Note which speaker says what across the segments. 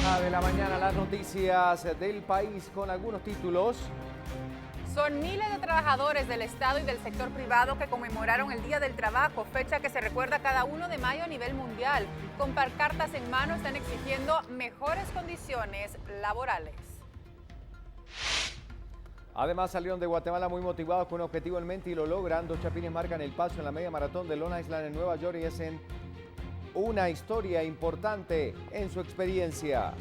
Speaker 1: De la mañana, las noticias del país con algunos títulos.
Speaker 2: Son miles de trabajadores del Estado y del sector privado que conmemoraron el Día del Trabajo, fecha que se recuerda cada 1 de mayo a nivel mundial. Con pancartas en mano están exigiendo mejores condiciones laborales.
Speaker 1: Además, salieron de Guatemala muy motivados con un objetivo en mente y lo logran. Dos chapines marcan el paso en la media maratón de Long Island en Nueva York y hacen una historia importante en su experiencia.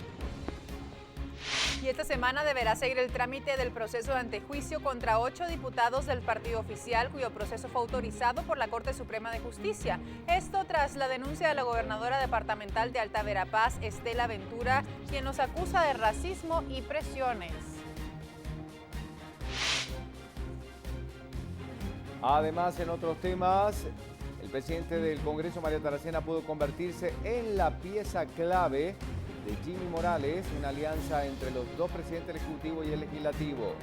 Speaker 2: Y esta semana deberá seguir el trámite del proceso de antejuicio contra 8 diputados del partido oficial, cuyo proceso fue autorizado por la Corte Suprema de Justicia. Esto tras la denuncia de la gobernadora departamental de Alta Verapaz, Estela Ventura, quien nos acusa de racismo y presiones.
Speaker 1: Además, en otros temas, el presidente del Congreso, María Taracena, pudo convertirse en la pieza clave de Jimmy Morales, una alianza entre los dos presidentes del Ejecutivo y el Legislativo.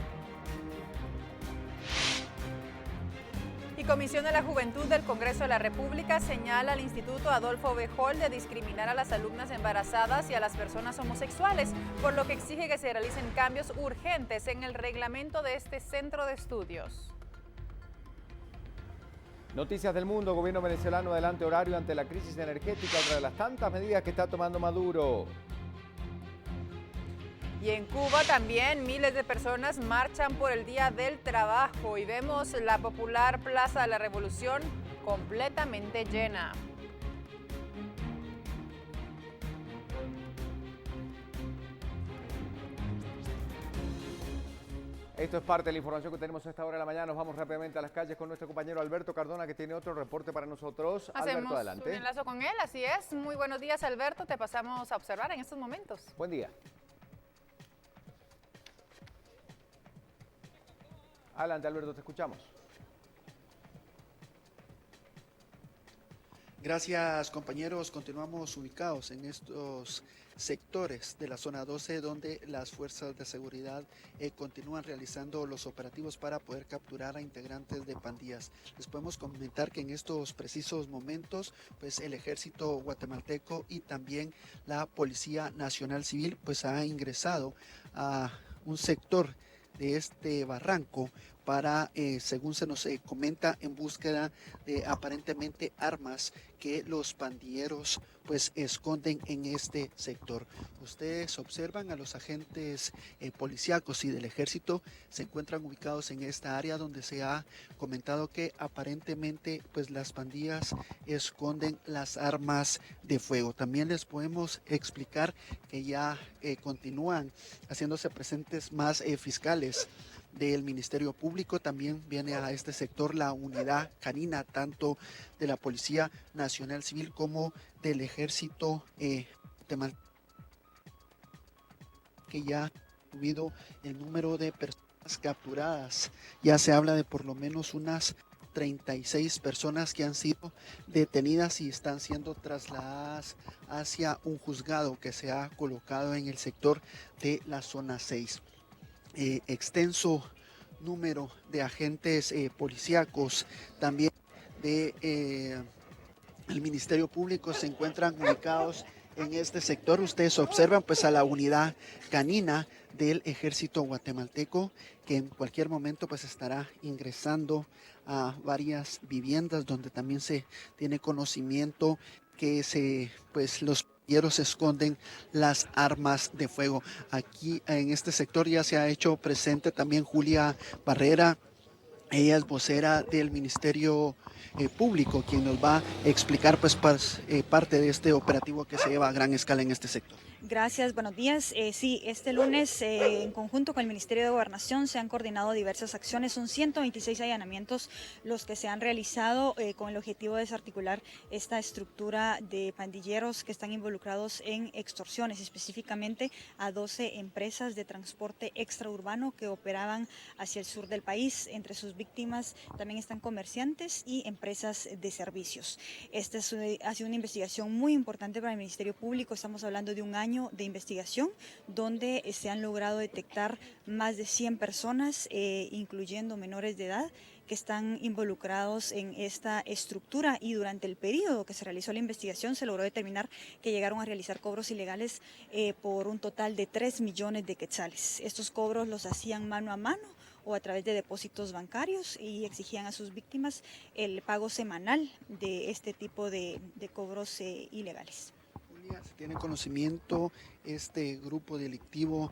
Speaker 2: Y Comisión de la Juventud del Congreso de la República señala al Instituto Adolfo Bejol de discriminar a las alumnas embarazadas y a las personas homosexuales, por lo que exige que se realicen cambios urgentes en el reglamento de este centro de estudios.
Speaker 1: Noticias del mundo, gobierno venezolano adelante horario ante la crisis energética, otra de las tantas medidas que está tomando Maduro.
Speaker 2: Y en Cuba también miles de personas marchan por el Día del Trabajo y vemos la popular Plaza de la Revolución completamente llena.
Speaker 1: Esto es parte de la información que tenemos a esta hora de la mañana. Nos vamos rápidamente a las calles con nuestro compañero Alberto Cardona, que tiene otro reporte para nosotros. Alberto, adelante.
Speaker 2: Un enlace con él, así es. Muy buenos días, Alberto. Te pasamos a observar en estos momentos.
Speaker 1: Buen día. Adelante, Alberto, te escuchamos.
Speaker 3: Gracias, compañeros. Continuamos ubicados en estos sectores de la zona 12 donde las fuerzas de seguridad continúan realizando los operativos para poder capturar a integrantes de pandillas. Les podemos comentar que en estos precisos momentos pues el ejército guatemalteco y también la Policía Nacional Civil pues ha ingresado a un sector de este barranco para, según se nos comenta, en búsqueda de aparentemente armas que los pandilleros pues esconden en este sector. Ustedes observan a los agentes policíacos y del ejército se encuentran ubicados en esta área donde se ha comentado que aparentemente pues las pandillas esconden las armas de fuego. También les podemos explicar que ya continúan haciéndose presentes más fiscales del Ministerio Público. También viene a este sector la unidad canina, tanto de la Policía Nacional Civil como del Ejército que ya ha subido el número de personas capturadas. Ya se habla de por lo menos unas 36 personas que han sido detenidas y están siendo trasladadas hacia un juzgado que se ha colocado en el sector de la zona 6. Extenso número de agentes policíacos también de el Ministerio Público se encuentran ubicados en este sector. Ustedes observan pues a la unidad canina del ejército guatemalteco que en cualquier momento pues estará ingresando a varias viviendas donde también se tiene conocimiento que los pandilleros esconden las armas de fuego. Aquí en este sector ya se ha hecho presente también Julia Barrera. Ella es vocera del Ministerio Público, quien nos va a explicar pues parte de este operativo que se lleva a gran escala en este sector.
Speaker 4: Gracias, buenos días. Sí, este lunes en conjunto con el Ministerio de Gobernación se han coordinado diversas acciones. Son 126 allanamientos los que se han realizado con el objetivo de desarticular esta estructura de pandilleros que están involucrados en extorsiones, específicamente a 12 empresas de transporte extraurbano que operaban hacia el sur del país. Entre sus víctimas también están comerciantes y empresas de servicios. Esta ha sido una investigación muy importante para el Ministerio Público. Estamos hablando de un año de investigación donde se han logrado detectar más de 100 personas, incluyendo menores de edad, que están involucrados en esta estructura, y durante el periodo que se realizó la investigación se logró determinar que llegaron a realizar cobros ilegales por un total de 3 millones de quetzales. Estos cobros los hacían mano a mano o a través de depósitos bancarios y exigían a sus víctimas el pago semanal de este tipo de cobros ilegales.
Speaker 3: Julia, ¿se tiene conocimiento este grupo delictivo?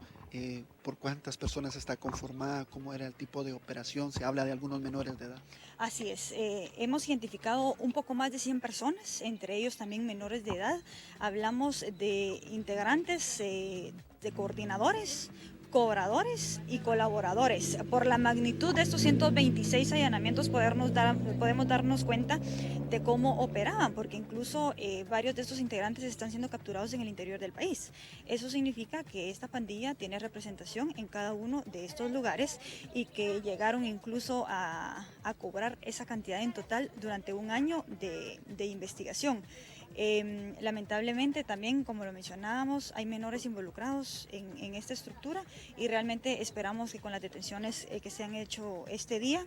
Speaker 3: ¿Por cuántas personas está conformada? ¿Cómo era el tipo de operación? ¿Se habla de algunos menores de edad?
Speaker 4: Así es, hemos identificado un poco más de 100 personas, entre ellos también menores de edad. Hablamos de integrantes, de coordinadores, cobradores y colaboradores. Por la magnitud de estos 126 allanamientos podemos darnos cuenta de cómo operaban, porque incluso varios de estos integrantes están siendo capturados en el interior del país. Eso significa que esta pandilla tiene representación en cada uno de estos lugares y que llegaron incluso a cobrar esa cantidad en total durante un año de investigación. Lamentablemente también, como lo mencionábamos, hay menores involucrados en esta estructura, y realmente esperamos que con las detenciones que se han hecho este día,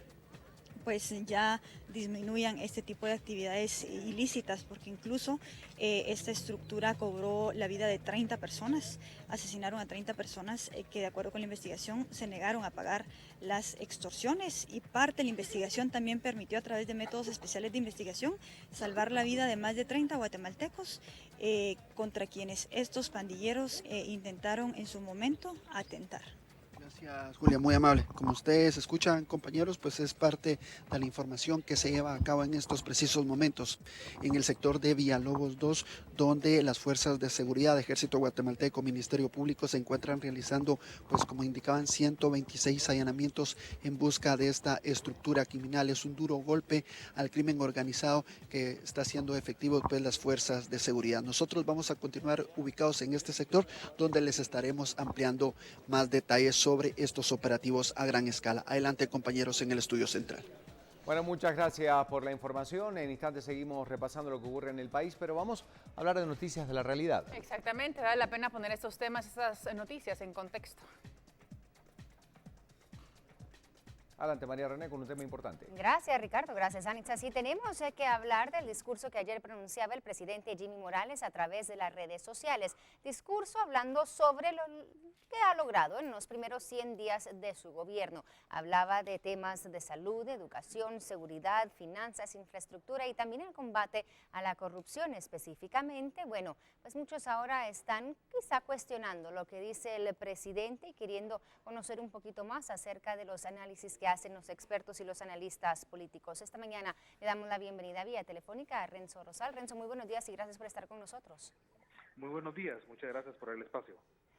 Speaker 4: pues ya disminuyan este tipo de actividades ilícitas, porque incluso esta estructura cobró la vida de 30 personas, asesinaron a 30 personas que, de acuerdo con la investigación, se negaron a pagar las extorsiones, y parte de la investigación también permitió, a través de métodos especiales de investigación, salvar la vida de más de 30 guatemaltecos contra quienes estos pandilleros intentaron en su momento atentar.
Speaker 3: Gracias, Julia, muy amable. Como ustedes escuchan, compañeros, pues es parte de la información que se lleva a cabo en estos precisos momentos en el sector de Villalobos 2, donde las fuerzas de seguridad, Ejército Guatemalteco, Ministerio Público se encuentran realizando, pues como indicaban, 126 allanamientos en busca de esta estructura criminal. Es un duro golpe al crimen organizado que está siendo efectivo, pues, las fuerzas de seguridad. Nosotros vamos a continuar ubicados en este sector, donde les estaremos ampliando más detalles sobre estos operativos a gran escala. Adelante, compañeros, en el estudio central.
Speaker 1: Bueno, muchas gracias por la información. En instantes seguimos repasando lo que ocurre en el país, pero vamos a hablar de noticias de la realidad.
Speaker 2: Exactamente, vale la pena poner estos temas, estas noticias en contexto.
Speaker 1: Adelante, María René, con un tema importante.
Speaker 5: Gracias, Ricardo. Gracias, Anitza. Sí, tenemos que hablar del discurso que ayer pronunciaba el presidente Jimmy Morales a través de las redes sociales. Discurso hablando sobre lo que ha logrado en los primeros 100 días de su gobierno. Hablaba de temas de salud, educación, seguridad, finanzas, infraestructura y también el combate a la corrupción específicamente. Bueno, pues muchos ahora están quizá cuestionando lo que dice el presidente y queriendo conocer un poquito más acerca de los análisis que hacen los expertos y los analistas políticos. Esta mañana le damos la bienvenida vía telefónica a Renzo Rosal. Renzo, muy buenos días y gracias por estar con nosotros.
Speaker 6: Muy buenos días, muchas gracias por el espacio.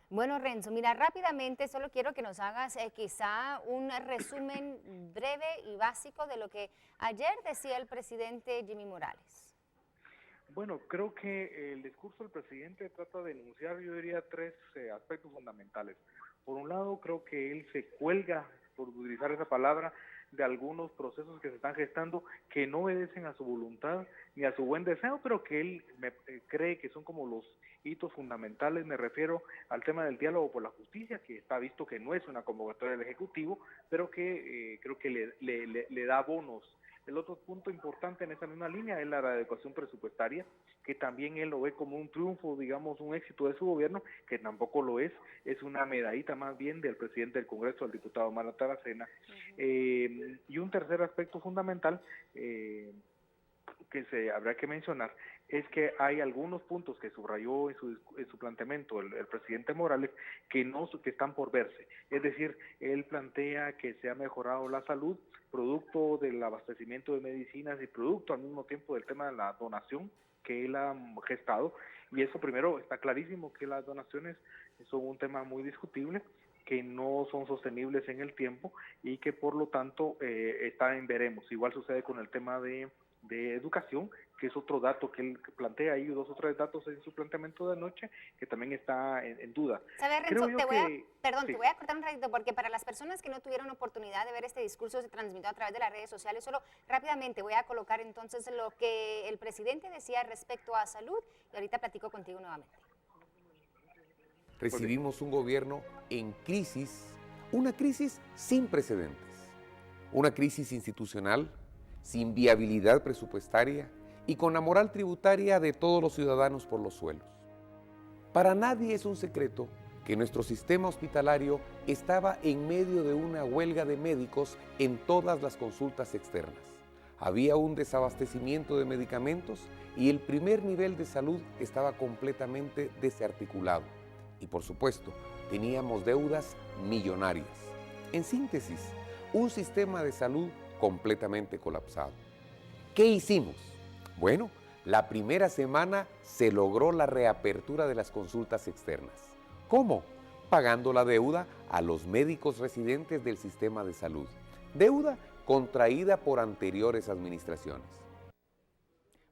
Speaker 5: Bueno, Renzo, mira, rápidamente solo quiero que nos hagas quizá un resumen breve y básico de lo que ayer decía el presidente Jimmy Morales.
Speaker 6: Bueno, creo que el discurso del presidente trata de enunciar, yo diría, tres aspectos fundamentales. Por un lado, creo que él se cuelga, por utilizar esa palabra, de algunos procesos que se están gestando que no obedecen a su voluntad ni a su buen deseo, pero que él cree que son como los hitos fundamentales. Me refiero al tema del diálogo por la justicia, que está visto que no es una convocatoria del Ejecutivo, pero que creo que le da bonos. El otro punto importante en esa misma línea es la adecuación presupuestaria, que también él lo ve como un triunfo, digamos, un éxito de su gobierno, que tampoco lo es una medallita más bien del presidente del Congreso, el diputado Mario Taracena. Y un tercer aspecto fundamental que habrá que mencionar es que hay algunos puntos que subrayó en su planteamiento el presidente Morales que están por verse. Es decir, él plantea que se ha mejorado la salud, producto del abastecimiento de medicinas y producto al mismo tiempo del tema de la donación que él ha gestado, y eso primero está clarísimo que las donaciones son un tema muy discutible, que no son sostenibles en el tiempo y que por lo tanto está en veremos. Igual sucede con el tema de educación, que es otro dato que él plantea ahí, 2 o 3 datos en su planteamiento de anoche, que también está en duda.
Speaker 5: ¿Sabes, Renzo? Te voy a cortar un ratito, porque para las personas que no tuvieron oportunidad de ver este discurso, se transmitió a través de las redes sociales. Solo rápidamente voy a colocar entonces lo que el presidente decía respecto a salud, y ahorita platico contigo nuevamente.
Speaker 7: Recibimos un gobierno en crisis, una crisis sin precedentes. Una crisis institucional, sin viabilidad presupuestaria y con la moral tributaria de todos los ciudadanos por los suelos. Para nadie es un secreto que nuestro sistema hospitalario estaba en medio de una huelga de médicos en todas las consultas externas. Había un desabastecimiento de medicamentos y el primer nivel de salud estaba completamente desarticulado. Y por supuesto, teníamos deudas millonarias. En síntesis, un sistema de salud completamente colapsado. ¿Qué hicimos? Bueno, la primera semana se logró la reapertura de las consultas externas. ¿Cómo? Pagando la deuda a los médicos residentes del sistema de salud. Deuda contraída por anteriores administraciones.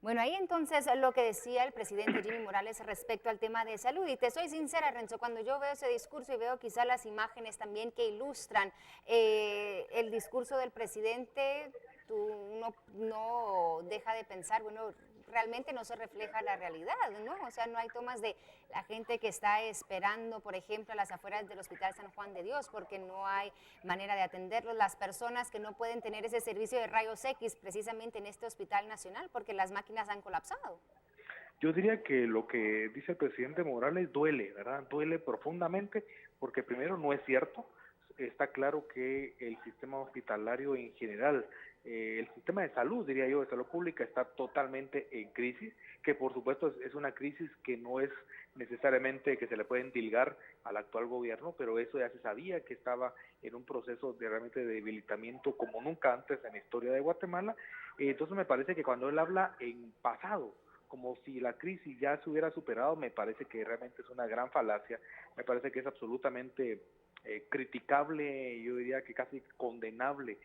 Speaker 5: Bueno, ahí entonces lo que decía el presidente Jimmy Morales respecto al tema de salud. Y te soy sincera, Renzo, cuando yo veo ese discurso y veo quizá las imágenes también que ilustran el discurso del presidente, uno no deja de pensar, bueno, realmente no se refleja la realidad, ¿no? O sea, no hay tomas de la gente que está esperando, por ejemplo, a las afueras del Hospital San Juan de Dios, porque no hay manera de atenderlos, las personas que no pueden tener ese servicio de rayos X precisamente en este Hospital Nacional, porque las máquinas han colapsado.
Speaker 6: Yo diría que lo que dice el presidente Morales duele, ¿verdad? Duele profundamente, porque primero no es cierto. Está claro que el sistema hospitalario en general, el sistema de salud, diría yo, de salud pública está totalmente en crisis, que por supuesto es una crisis que no es necesariamente que se le puede endilgar al actual gobierno, pero eso ya se sabía que estaba en un proceso de realmente de debilitamiento como nunca antes en la historia de Guatemala. Entonces me parece que cuando él habla en pasado, como si la crisis ya se hubiera superado, me parece que realmente es una gran falacia, me parece que es absolutamente criticable, yo diría que casi condenable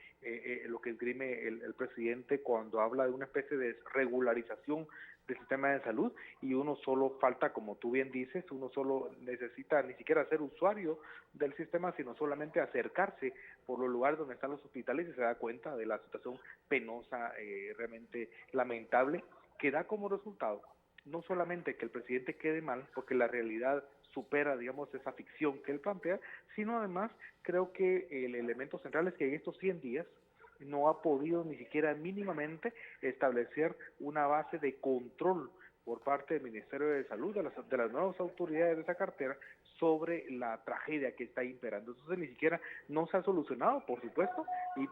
Speaker 6: lo que esgrime el presidente cuando habla de una especie de regularización del sistema de salud, y uno solo falta, como tú bien dices, uno solo necesita ni siquiera ser usuario del sistema, sino solamente acercarse por los lugares donde están los hospitales y se da cuenta de la situación penosa, realmente lamentable, que da como resultado no solamente que el presidente quede mal, porque la realidad supera, digamos, esa ficción que él plantea, sino además creo que el elemento central es que en estos 100 días no ha podido ni siquiera mínimamente establecer una base de control por parte del Ministerio de Salud, de las nuevas autoridades de esa cartera, sobre la tragedia que está imperando. Entonces ni siquiera no se ha solucionado, por supuesto,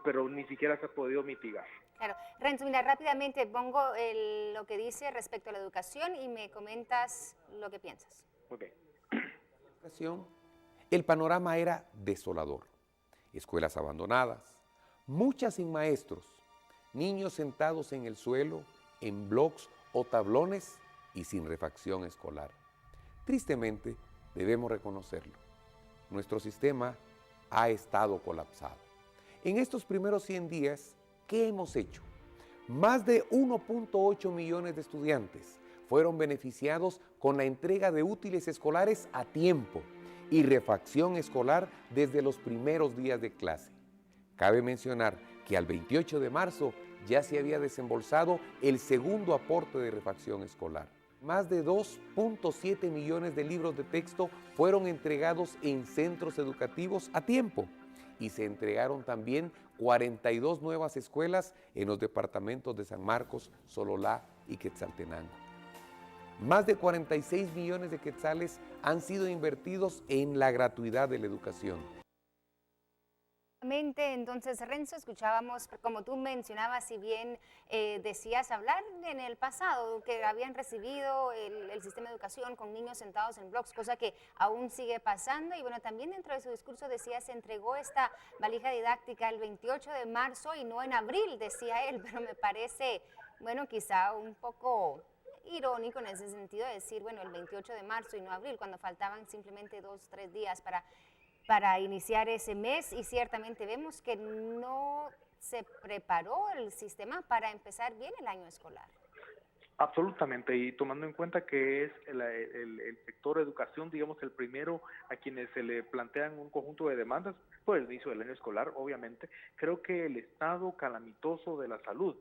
Speaker 6: pero ni siquiera se ha podido mitigar.
Speaker 5: Claro. Renzo, mira, rápidamente pongo lo que dice respecto a la educación y me comentas lo que piensas.
Speaker 6: Okay.
Speaker 7: El panorama era desolador. Escuelas abandonadas, muchas sin maestros, niños sentados en el suelo, en blocs o tablones y sin refacción escolar. Tristemente, debemos reconocerlo, nuestro sistema ha estado colapsado. En estos primeros 100 días, ¿qué hemos hecho? Más de 1.8 millones de estudiantes fueron beneficiados con la entrega de útiles escolares a tiempo y refacción escolar desde los primeros días de clase. Cabe mencionar que al 28 de marzo ya se había desembolsado el segundo aporte de refacción escolar. Más de 2.7 millones de libros de texto fueron entregados en centros educativos a tiempo y se entregaron también 42 nuevas escuelas en los departamentos de San Marcos, Sololá y Quetzaltenango. Más de 46 millones de quetzales han sido invertidos en la gratuidad de la educación.
Speaker 5: Entonces, Renzo, escuchábamos, como tú mencionabas, si bien decías hablar en el pasado, que habían recibido el sistema de educación con niños sentados en blocs, cosa que aún sigue pasando, y bueno, también dentro de su discurso decía, se entregó esta valija didáctica el 28 de marzo y no en abril, decía él, pero me parece, bueno, quizá un poco irónico en ese sentido de decir, bueno, el 28 de marzo y no abril, cuando faltaban simplemente 2 o 3 días para iniciar ese mes, y ciertamente vemos que no se preparó el sistema para empezar bien el año escolar.
Speaker 6: Absolutamente, y tomando en cuenta que es el sector educación, digamos, el primero a quienes se le plantean un conjunto de demandas por el inicio del año escolar, obviamente, creo que el estado calamitoso de la salud,